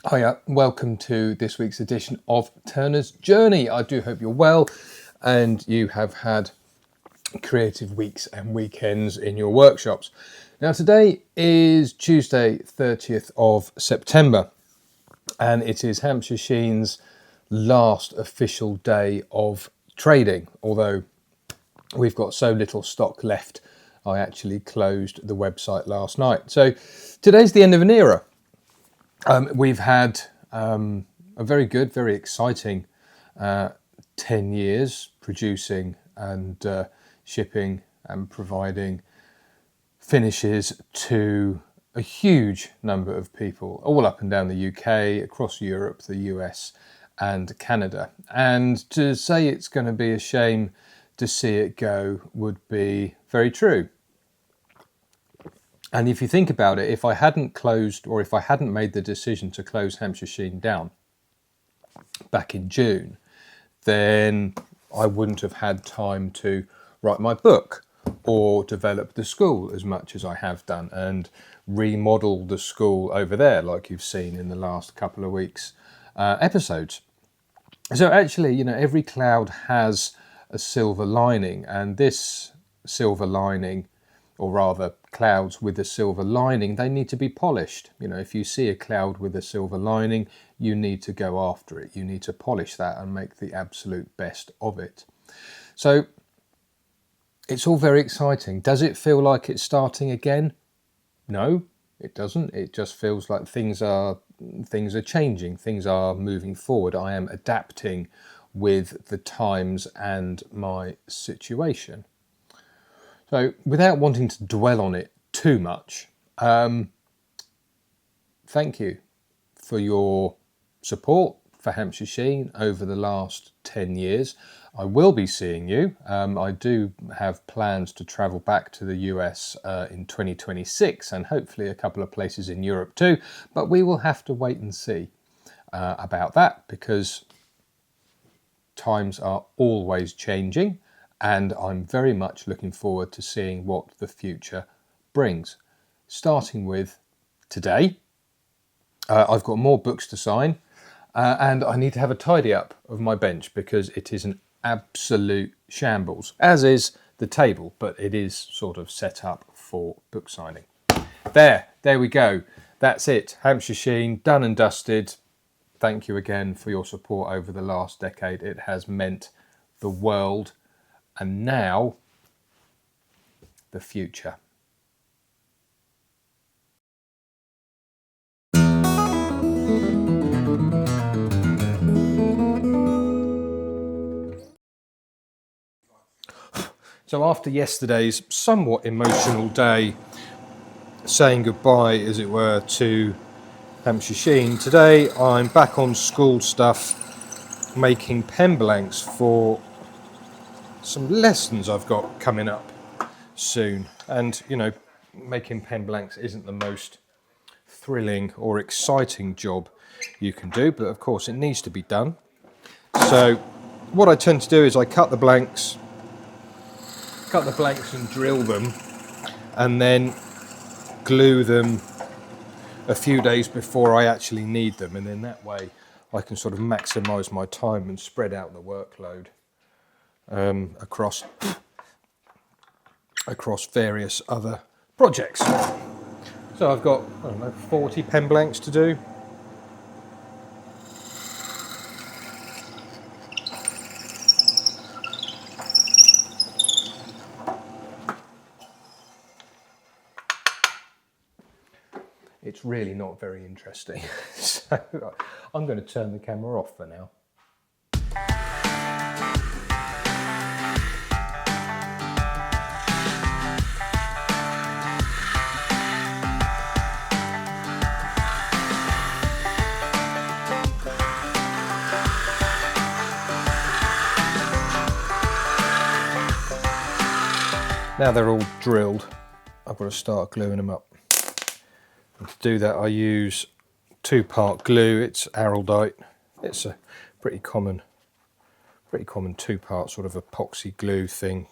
Hiya, welcome to this week's edition of Turner's Journey. I do hope you're well and you have had creative weeks and weekends in your workshops. Now today is Tuesday 30th of September and it is Hampshire Sheen's last official day of trading, although we've got so little stock left I actually closed the website last night. So today's the end of an era. We've had a very good, very exciting 10 years producing and shipping and providing finishes to a huge number of people all up and down the UK, across Europe, the US and Canada. And to say it's going to be a shame to see it go would be very true. And if you think about it, if I hadn't closed, or if I hadn't made the decision to close Hampshire Sheen down back in June, then I wouldn't have had time to write my book or develop the school as much as I have done and remodel the school over there, like you've seen in the last couple of weeks' episodes. So actually, you know, every cloud has a silver lining, and this silver lining, or rather clouds with a silver lining, they need to be polished. You know, if you see a cloud with a silver lining, you need to go after it. You need to polish that and make the absolute best of it. So it's all very exciting. Does it feel like it's starting again? No, it doesn't. It just feels like things are changing. Things are moving forward. I am adapting with the times and my situation. So without wanting to dwell on it too much, thank you for your support for Hampshire Sheen over the last 10 years. I will be seeing you. I do have plans to travel back to the US in 2026 and hopefully a couple of places in Europe too, but we will have to wait and see about that because times are always changing. And I'm very much looking forward to seeing what the future brings. Starting with today, I've got more books to sign and I need to have a tidy up of my bench because it is an absolute shambles, as is the table, but it is sort of set up for book signing. There we go. That's it. Hampshire Sheen, done and dusted. Thank you again for your support over the last decade. It has meant the world. And now, the future. So after yesterday's somewhat emotional day, saying goodbye, as it were, to Hampshire Sheen, today I'm back on school stuff, making pen blanks for some lessons I've got coming up soon. And you know, making pen blanks isn't the most thrilling or exciting job you can do, but of course it needs to be done. So what I tend to do is I cut the blanks and drill them and then glue them a few days before I actually need them, and then that way I can sort of maximize my time and spread out the workload across various other projects. So I've got, I don't know, 40 pen blanks to do. it's really not very interesting. So I'm going to turn the camera off for now. Now they're all drilled, I've got to start gluing them up. And to do that I use 2-part glue. It's Araldite. It's a pretty common 2-part sort of epoxy glue thing.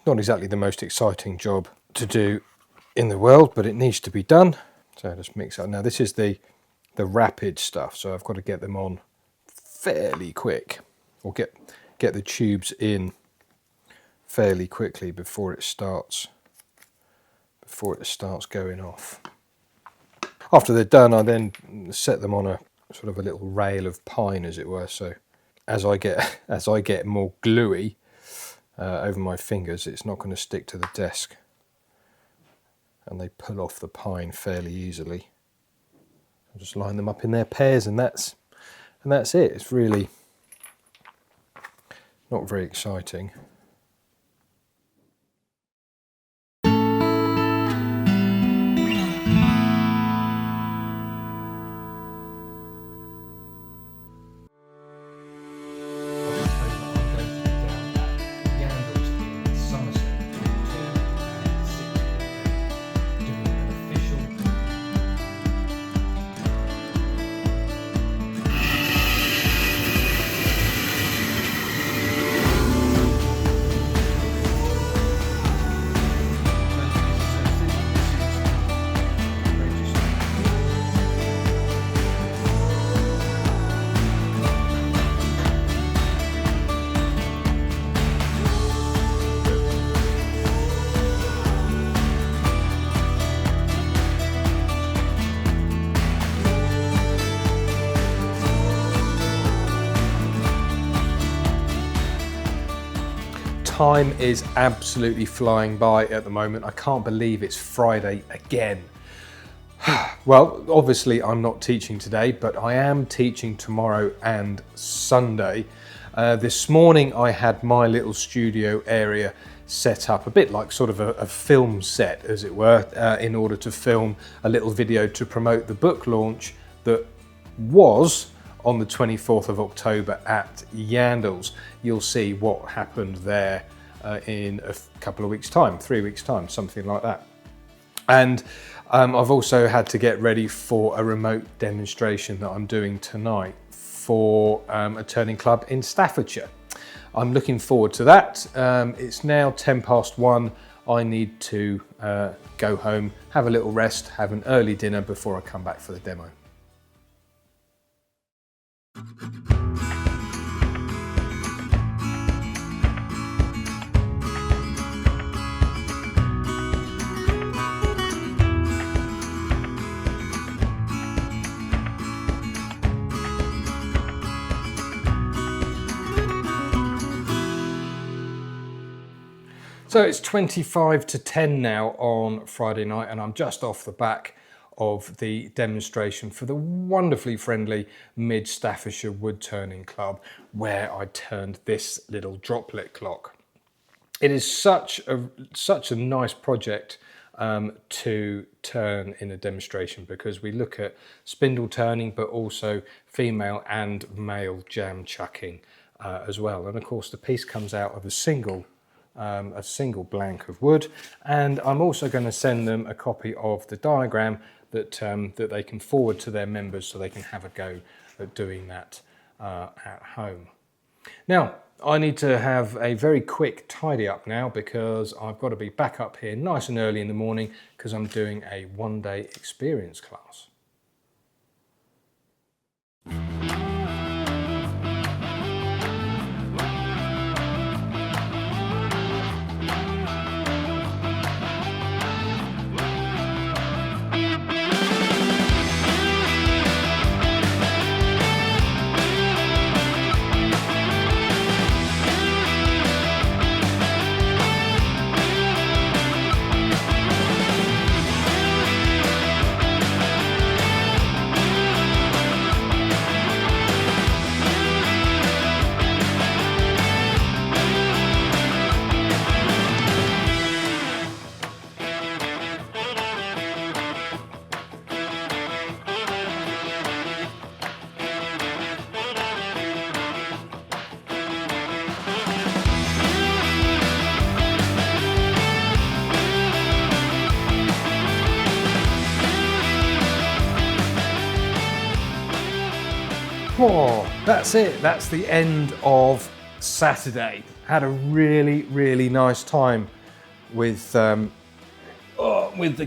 Not exactly the most exciting job to do in the world, but it needs to be done. So just mix up. Now this is the rapid stuff, so I've got to get them on fairly quick, or get the tubes in fairly quickly before it starts going off. After they're done, I then set them on a sort of a little rail of pine, as it were. So as I get more gluey over my fingers, it's not going to stick to the desk, and they pull off the pine fairly easily. I'll just line them up in their pairs, and that's it. It's really not very exciting. Time is absolutely flying by at the moment. I can't believe it's Friday again. Well, obviously I'm not teaching today, but I am teaching tomorrow and Sunday. This morning I had my little studio area set up, a bit like sort of a film set, as it were, in order to film a little video to promote the book launch that was on the 24th of October at Yandles. You'll see what happened there in a couple of weeks' time, 3 weeks' time, something like that. And I've also had to get ready for a remote demonstration that I'm doing tonight for a turning club in Staffordshire. I'm looking forward to that. It's now 1:10. I need to go home, have a little rest, have an early dinner before I come back for the demo. So it's 25 to 10 now on Friday night, and I'm just off the back of the demonstration for the wonderfully friendly Mid Staffordshire Woodturning Club, where I turned this little droplet clock. It is such a nice project to turn in a demonstration, because we look at spindle turning, but also female and male jam chucking as well. And of course the piece comes out of a single blank of wood, and I'm also going to send them a copy of the diagram that they can forward to their members, so they can have a go at doing that at home. Now I need to have a very quick tidy up now, because I've got to be back up here nice and early in the morning, because I'm doing a one-day experience class. Oh, that's it. That's the end of Saturday. Had a really nice time with the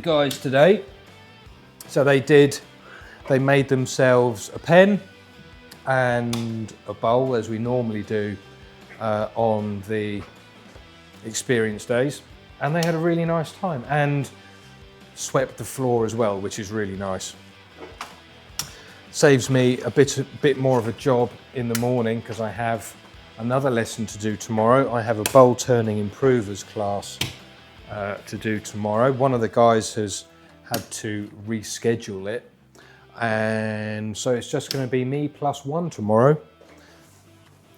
guys today. So they made themselves a pen and a bowl, as we normally do on the experience days, and they had a really nice time and swept the floor as well, which is really nice. Saves me a bit more of a job in the morning because I have another lesson to do tomorrow. I have a bowl turning improvers class to do tomorrow. One of the guys has had to reschedule it, and so it's just going to be me plus one tomorrow.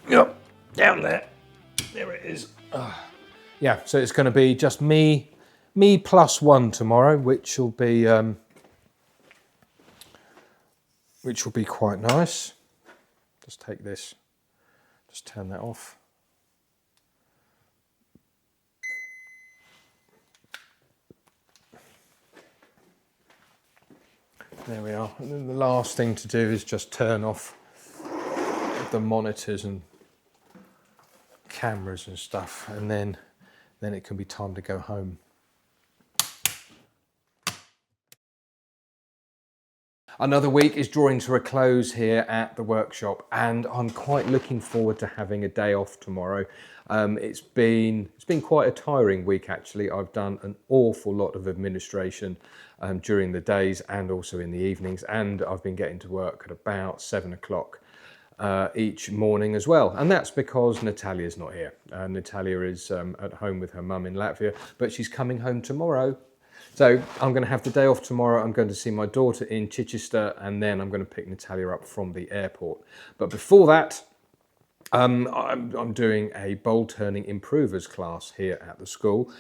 Yep, down there. There it is. Yeah, so it's going to be just me plus one tomorrow, which will be quite nice. Just take this, just turn that off. There we are. And then the last thing to do is just turn off the monitors and cameras and stuff, and then it can be time to go home. Another week is drawing to a close here at the workshop, and I'm quite looking forward to having a day off tomorrow. It's been quite a tiring week actually. I've done an awful lot of administration during the days and also in the evenings, and I've been getting to work at about 7 o'clock each morning as well, and that's because Natalia's not here. Natalia is at home with her mum in Latvia, but she's coming home tomorrow. So I'm going to have the day off tomorrow. I'm going to see my daughter in Chichester, and then I'm going to pick Natalia up from the airport. But before that, I'm doing a bowl turning improvers class here at the school.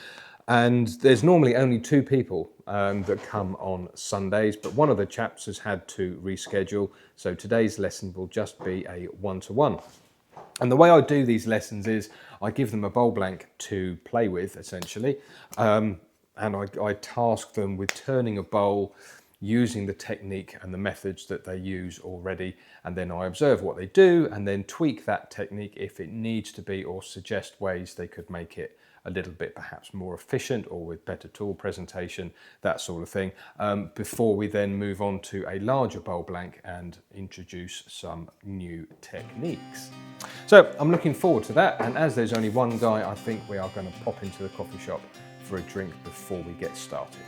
And there's normally only 2 people that come on Sundays, but one of the chaps has had to reschedule. So today's lesson will just be a one-to-one. And the way I do these lessons is I give them a bowl blank to play with, essentially. And I task them with turning a bowl using the technique and the methods that they use already, and then I observe what they do and then tweak that technique if it needs to be, or suggest ways they could make it a little bit perhaps more efficient or with better tool presentation, that sort of thing, before we then move on to a larger bowl blank and introduce some new techniques. So I'm looking forward to that, and as there's only one guy, I think we are going to pop into the coffee shop for a drink before we get started.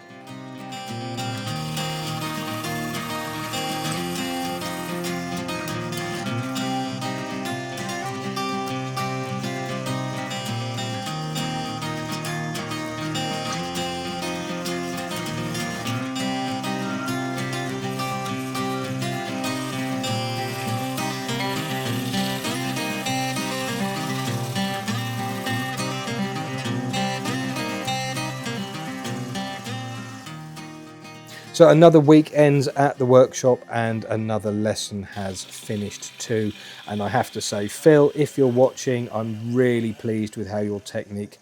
So another week ends at the workshop and another lesson has finished too. And I have to say, Phil, if you're watching, I'm really pleased with how your technique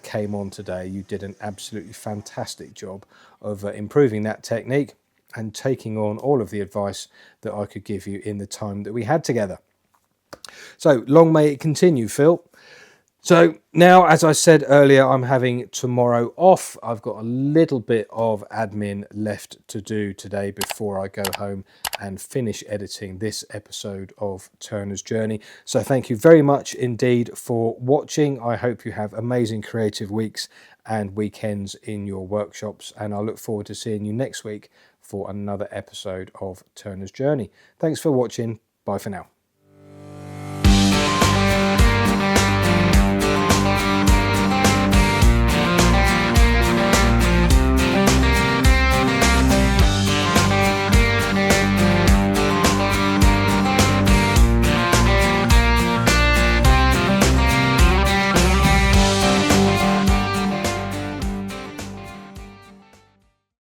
came on today. You did an absolutely fantastic job of improving that technique and taking on all of the advice that I could give you in the time that we had together. So long may it continue, Phil. So now, as I said earlier, I'm having tomorrow off. I've got a little bit of admin left to do today before I go home and finish editing this episode of Turner's Journey. So thank you very much indeed for watching. I hope you have amazing creative weeks and weekends in your workshops, and I look forward to seeing you next week for another episode of Turner's Journey. Thanks for watching. Bye for now.